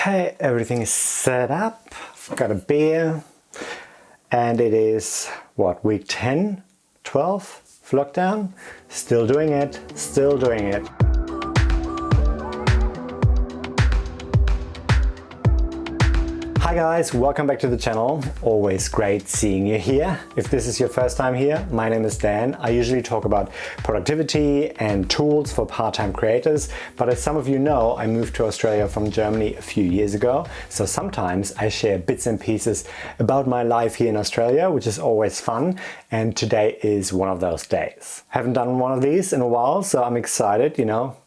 Okay, everything is set up. I've got a beer and it is, what, week 10, 12 of lockdown? Still doing it, still doing it. Hi guys, welcome back to the channel. Always great seeing you here. If this is your first time here, my name is Dan. I usually talk about productivity and tools for part-time creators, but as some of you know, I moved to Australia from Germany a few years ago, so sometimes I share bits and pieces about my life here in Australia, which is always fun, and today is one of those days. Haven't done one of these in a while, so I'm excited,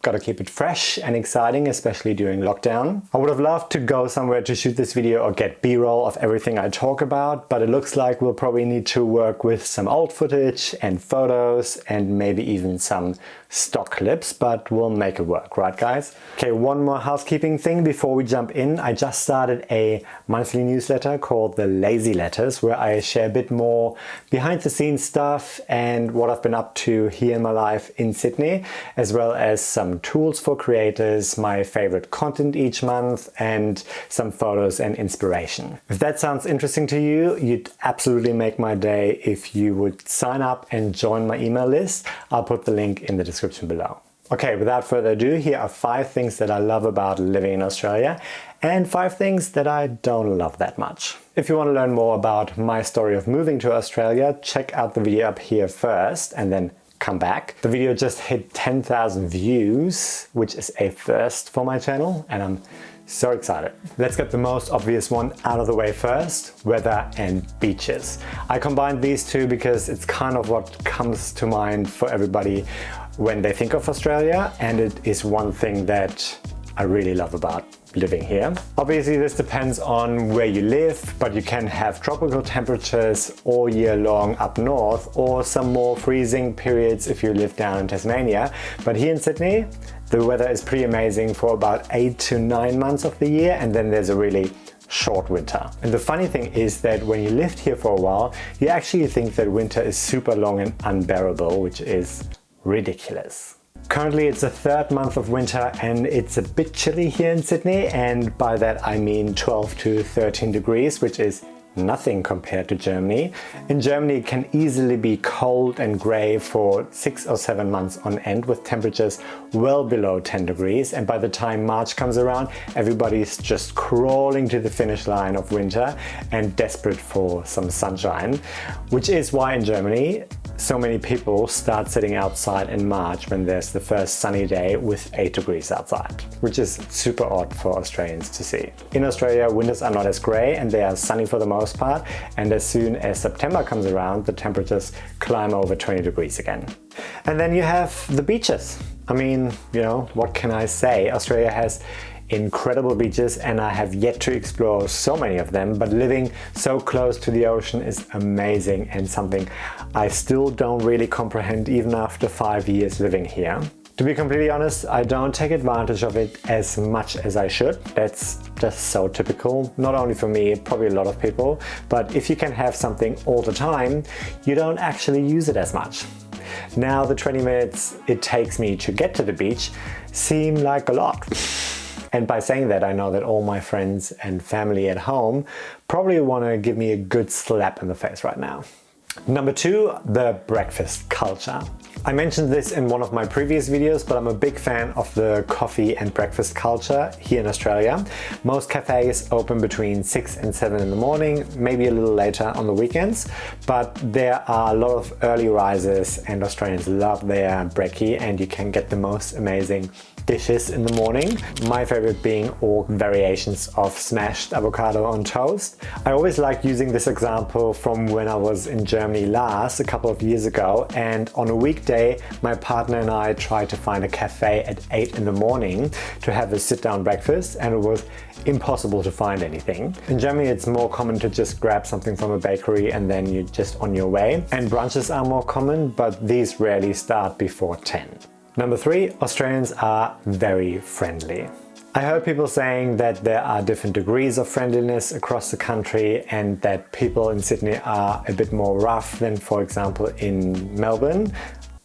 gotta keep it fresh and exciting, especially during lockdown. I would have loved to go somewhere to shoot this video or get b-roll of everything I talk about, but it looks like we'll probably need to work with some old footage and photos and maybe even some stock clips, but we'll make it work, right guys? Okay, one more housekeeping thing before we jump in. I just started a monthly newsletter called The Lazy Letters, where I share a bit more behind the scenes stuff and what I've been up to here in my life in Sydney, as well as some tools for creators, my favorite content each month, and some photos and inspiration. If that sounds interesting to you, you'd absolutely make my day if you would sign up and join my email list. I'll put the link in the description below. Okay, without further ado, here are 5 things that I love about living in Australia and 5 things that I don't love that much. If you want to learn more about my story of moving to Australia, check out the video up here first and then come back. The video just hit 10,000 views, which is a first for my channel, and I'm so excited. Let's get the most obvious one out of the way first, weather and beaches. I combined these two because it's kind of what comes to mind for everybody when they think of Australia, and it is one thing that I really love about living here. Obviously this depends on where you live, but you can have tropical temperatures all year long up north, or some more freezing periods if you live down in Tasmania. But here in Sydney, the weather is pretty amazing for about 8 to 9 months of the year, and then there's a really short winter. And the funny thing is that when you lived here for a while, you actually think that winter is super long and unbearable, which is ridiculous. Currently it's the 3rd month of winter and it's a bit chilly here in Sydney, and by that I mean 12 to 13 degrees, which is nothing compared to Germany. In Germany it can easily be cold and grey for 6 or 7 months on end, with temperatures well below 10 degrees, and by the time March comes around, everybody's just crawling to the finish line of winter and desperate for some sunshine, which is why in Germany so many people start sitting outside in March when there's the first sunny day with 8 degrees outside, which is super odd for Australians to see. In Australia, winters are not as grey and they are sunny for the most part, and as soon as September comes around, the temperatures climb over 20 degrees again. And then you have the beaches. I mean, what can I say? Australia has incredible beaches and I have yet to explore so many of them, but living so close to the ocean is amazing and something I still don't really comprehend even after 5 years living here. To be completely honest, I don't take advantage of it as much as I should. That's just so typical, not only for me, probably a lot of people, but if you can have something all the time, you don't actually use it as much. Now the 20 minutes it takes me to get to the beach seem like a lot. And by saying that, I know that all my friends and family at home probably want to give me a good slap in the face right now. Number 2, the breakfast culture. I mentioned this in one of my previous videos, but I'm a big fan of the coffee and breakfast culture here in Australia. Most cafes open between 6 and 7 in the morning, maybe a little later on the weekends, but there are a lot of early risers and Australians love their brekkie, and you can get the most amazing dishes in the morning. My favorite being all variations of smashed avocado on toast. I always like using this example from when I was in Germany last, a couple of years ago, and on a weekday my partner and I tried to find a cafe at 8 in the morning to have a sit-down breakfast, and it was impossible to find anything. In Germany it's more common to just grab something from a bakery and then you're just on your way, and brunches are more common, but these rarely start before 10. Number 3, Australians are very friendly. I heard people saying that there are different degrees of friendliness across the country and that people in Sydney are a bit more rough than, for example, in Melbourne.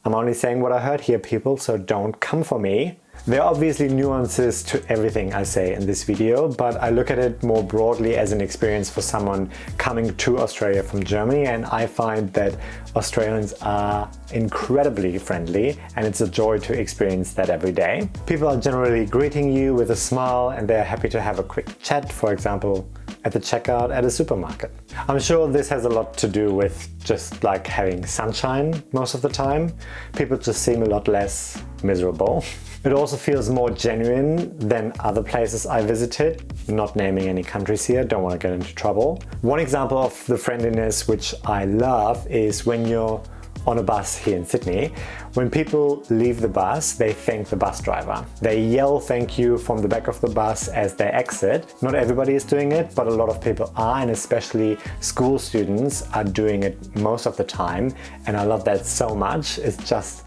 I'm only saying what I heard here, people, so don't come for me. There are obviously nuances to everything I say in this video, but I look at it more broadly as an experience for someone coming to Australia from Germany, and I find that Australians are incredibly friendly and it's a joy to experience that every day. People are generally greeting you with a smile and they're happy to have a quick chat, for example, at the checkout at a supermarket. I'm sure this has a lot to do with just like having sunshine most of the time. People just seem a lot less miserable. It also feels more genuine than other places I visited, not naming any countries here, don't want to get into trouble. One example of the friendliness which I love is when you're on a bus here in Sydney. When people leave the bus, they thank the bus driver. They yell thank you from the back of the bus as they exit. Not everybody is doing it, but a lot of people are, and especially school students are doing it most of the time. And I love that so much. It's just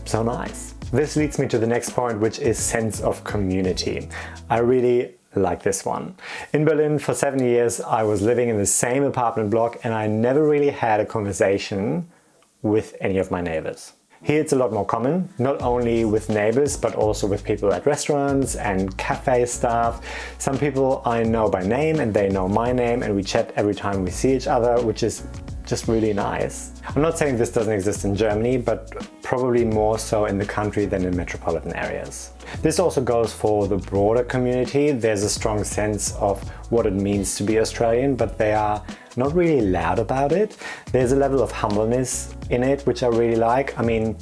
so nice. This leads me to the next point, which is sense of community. I really like this one. In Berlin for 7 years, I was living in the same apartment block and I never really had a conversation with any of my neighbors. Here it's a lot more common, not only with neighbors, but also with people at restaurants and cafe staff. Some people I know by name and they know my name and we chat every time we see each other, which is just really nice. I'm not saying this doesn't exist in Germany, but probably more so in the country than in metropolitan areas. This also goes for the broader community. There's a strong sense of what it means to be Australian, but they are not really loud about it. There's a level of humbleness in it, which I really like. I mean,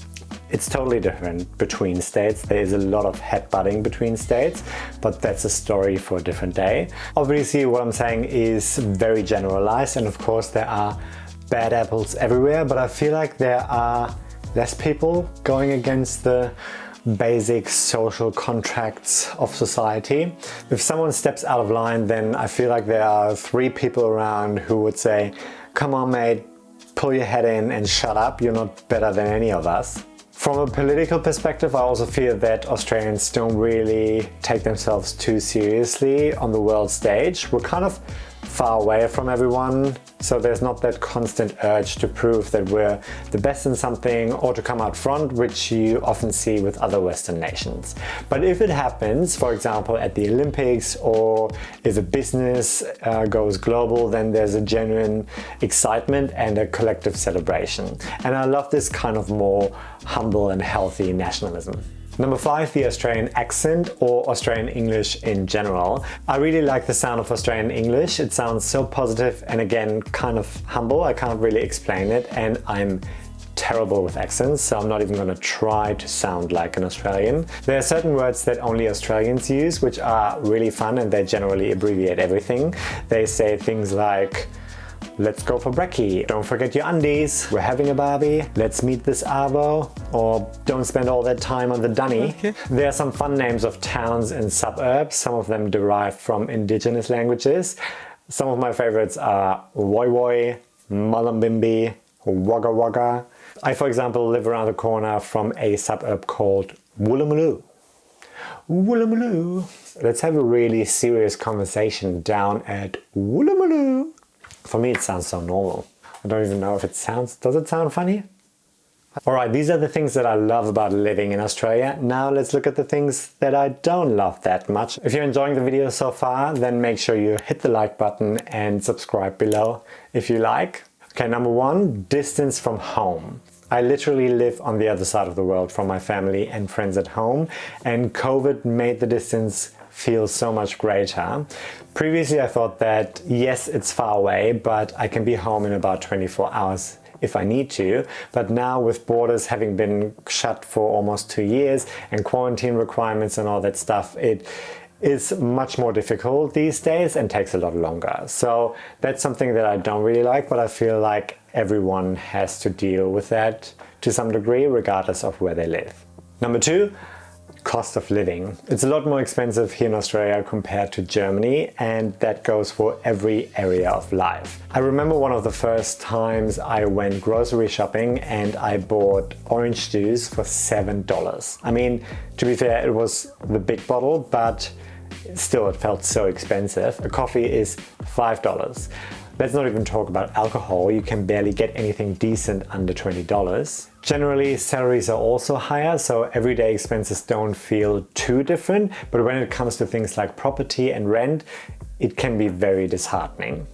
it's totally different between states. There is a lot of headbutting between states, but that's a story for a different day. Obviously, what I'm saying is very generalized, and of course there are bad apples everywhere, but I feel like there are less people going against the basic social contracts of society. If someone steps out of line, then I feel like there are 3 people around who would say, come on mate, pull your head in and shut up, you're not better than any of us. From a political perspective, I also feel that Australians don't really take themselves too seriously on the world stage. We're kind of far away from everyone, so there's not that constant urge to prove that we're the best in something or to come out front, which you often see with other Western nations. But if it happens, for example at the Olympics, or if a business goes global, then there's a genuine excitement and a collective celebration. And I love this kind of more humble and healthy nationalism. Number 5, the Australian accent, or Australian English in general. I really like the sound of Australian English. It sounds so positive and again kind of humble. I can't really explain it, and I'm terrible with accents, so I'm not even going to try to sound like an Australian. There are certain words that only Australians use, which are really fun, and they generally abbreviate everything. They say things like, let's go for brekkie, don't forget your undies, we're having a barbie, let's meet this arvo, or don't spend all that time on the dunny. Okay. There are some fun names of towns and suburbs, some of them derived from indigenous languages. Some of my favorites are Woy Woy, Mullumbimby, Wagga Wagga. I, for example, live around the corner from a suburb called Woolloomooloo. Woolloomooloo. Let's have a really serious conversation down at Woolloomooloo. For me, it sounds so normal. I don't even know if it sounds... Does it sound funny? Alright, these are the things that I love about living in Australia. Now let's look at the things that I don't love that much. If you're enjoying the video so far, then make sure you hit the like button and subscribe below if you like. Okay, number 1, distance from home. I literally live on the other side of the world from my family and friends at home, and COVID made the distance feel so much greater. Previously I thought that yes, it's far away, but I can be home in about 24 hours if I need to. But now with borders having been shut for almost 2 years and quarantine requirements and all that stuff, it is much more difficult these days and takes a lot longer. So that's something that I don't really like, but I feel like everyone has to deal with that to some degree, regardless of where they live. Number 2, cost of living. It's a lot more expensive here in Australia compared to Germany, and that goes for every area of life. I remember one of the first times I went grocery shopping and I bought orange juice for $7. I mean, to be fair, it was the big bottle, but still it felt so expensive. A coffee is $5. Let's not even talk about alcohol. You can barely get anything decent under $20. Generally, salaries are also higher, so everyday expenses don't feel too different. But when it comes to things like property and rent, it can be very disheartening.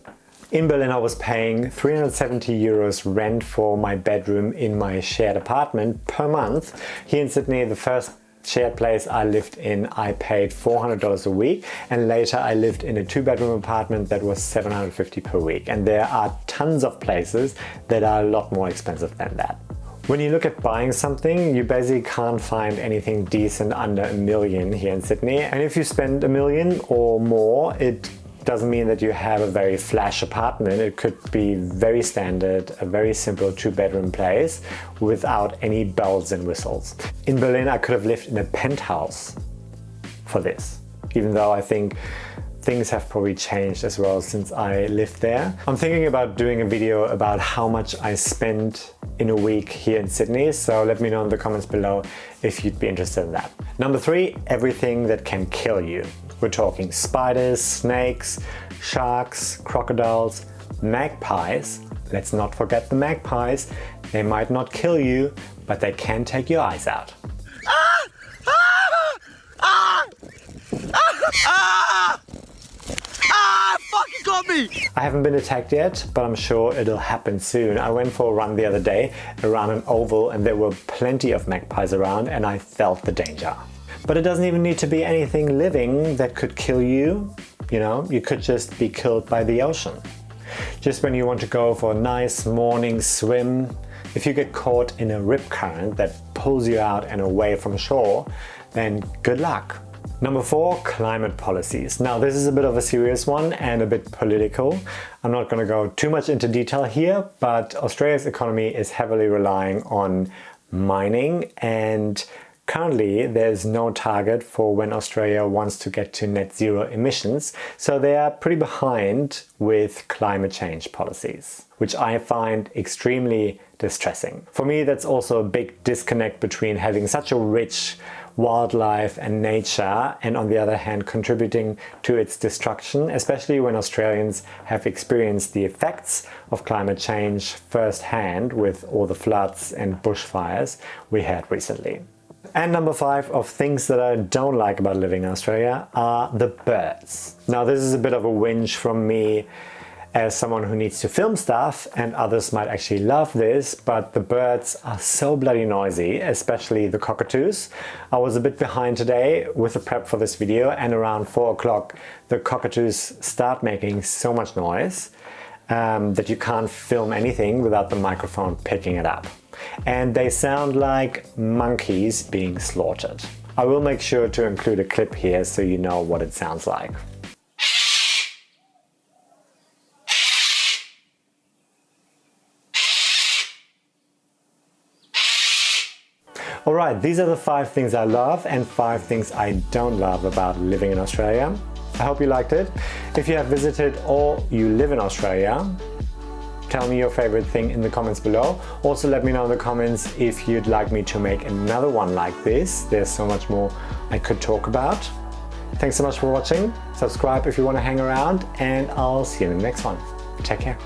In Berlin, I was paying 370 euros rent for my bedroom in my shared apartment per month. Here in Sydney, the first shared place I lived in, I paid $400 a week, and later I lived in a 2-bedroom apartment that was $750 per week. And there are tons of places that are a lot more expensive than that. When you look at buying something, you basically can't find anything decent under $1 million here in Sydney. And if you spend $1 million or more, it doesn't mean that you have a very flash apartment. It could be very standard, a very simple 2-bedroom place without any bells and whistles. In Berlin, I could have lived in a penthouse for this, even though I think things have probably changed as well since I lived there. I'm thinking about doing a video about how much I spend in a week here in Sydney, so let me know in the comments below if you'd be interested in that. Number 3, everything that can kill you. We're talking spiders, snakes, sharks, crocodiles, magpies. Let's not forget the magpies. They might not kill you, but they can take your eyes out. Fucking got me! I haven't been attacked yet, but I'm sure it'll happen soon. I went for a run the other day around an oval and there were plenty of magpies around and I felt the danger. But it doesn't even need to be anything living that could kill you. You know, you could just be killed by the ocean. Just when you want to go for a nice morning swim, if you get caught in a rip current that pulls you out and away from shore, then good luck. Number 4, climate policies. Now this is a bit of a serious one and a bit political. I'm not going to go too much into detail here, but Australia's economy is heavily relying on mining, and currently there's no target for when Australia wants to get to net zero emissions, so they are pretty behind with climate change policies, which I find extremely distressing. For me, that's also a big disconnect between having such a rich wildlife and nature and on the other hand contributing to its destruction, especially when Australians have experienced the effects of climate change firsthand with all the floods and bushfires we had recently. And number 5 of things that I don't like about living in Australia are the birds. Now this is a bit of a whinge from me as someone who needs to film stuff, and others might actually love this, but the birds are so bloody noisy, especially the cockatoos. I was a bit behind today with the prep for this video, and around 4 o'clock the cockatoos start making so much noise that you can't film anything without the microphone picking it up. And they sound like monkeys being slaughtered. I will make sure to include a clip here so you know what it sounds like. Alright, these are the 5 things I love and 5 things I don't love about living in Australia. I hope you liked it. If you have visited or you live in Australia, tell me your favorite thing in the comments below. Also let me know in the comments if you'd like me to make another one like this. There's so much more I could talk about. Thanks so much for watching. Subscribe if you want to hang around, and I'll see you in the next one. Take care.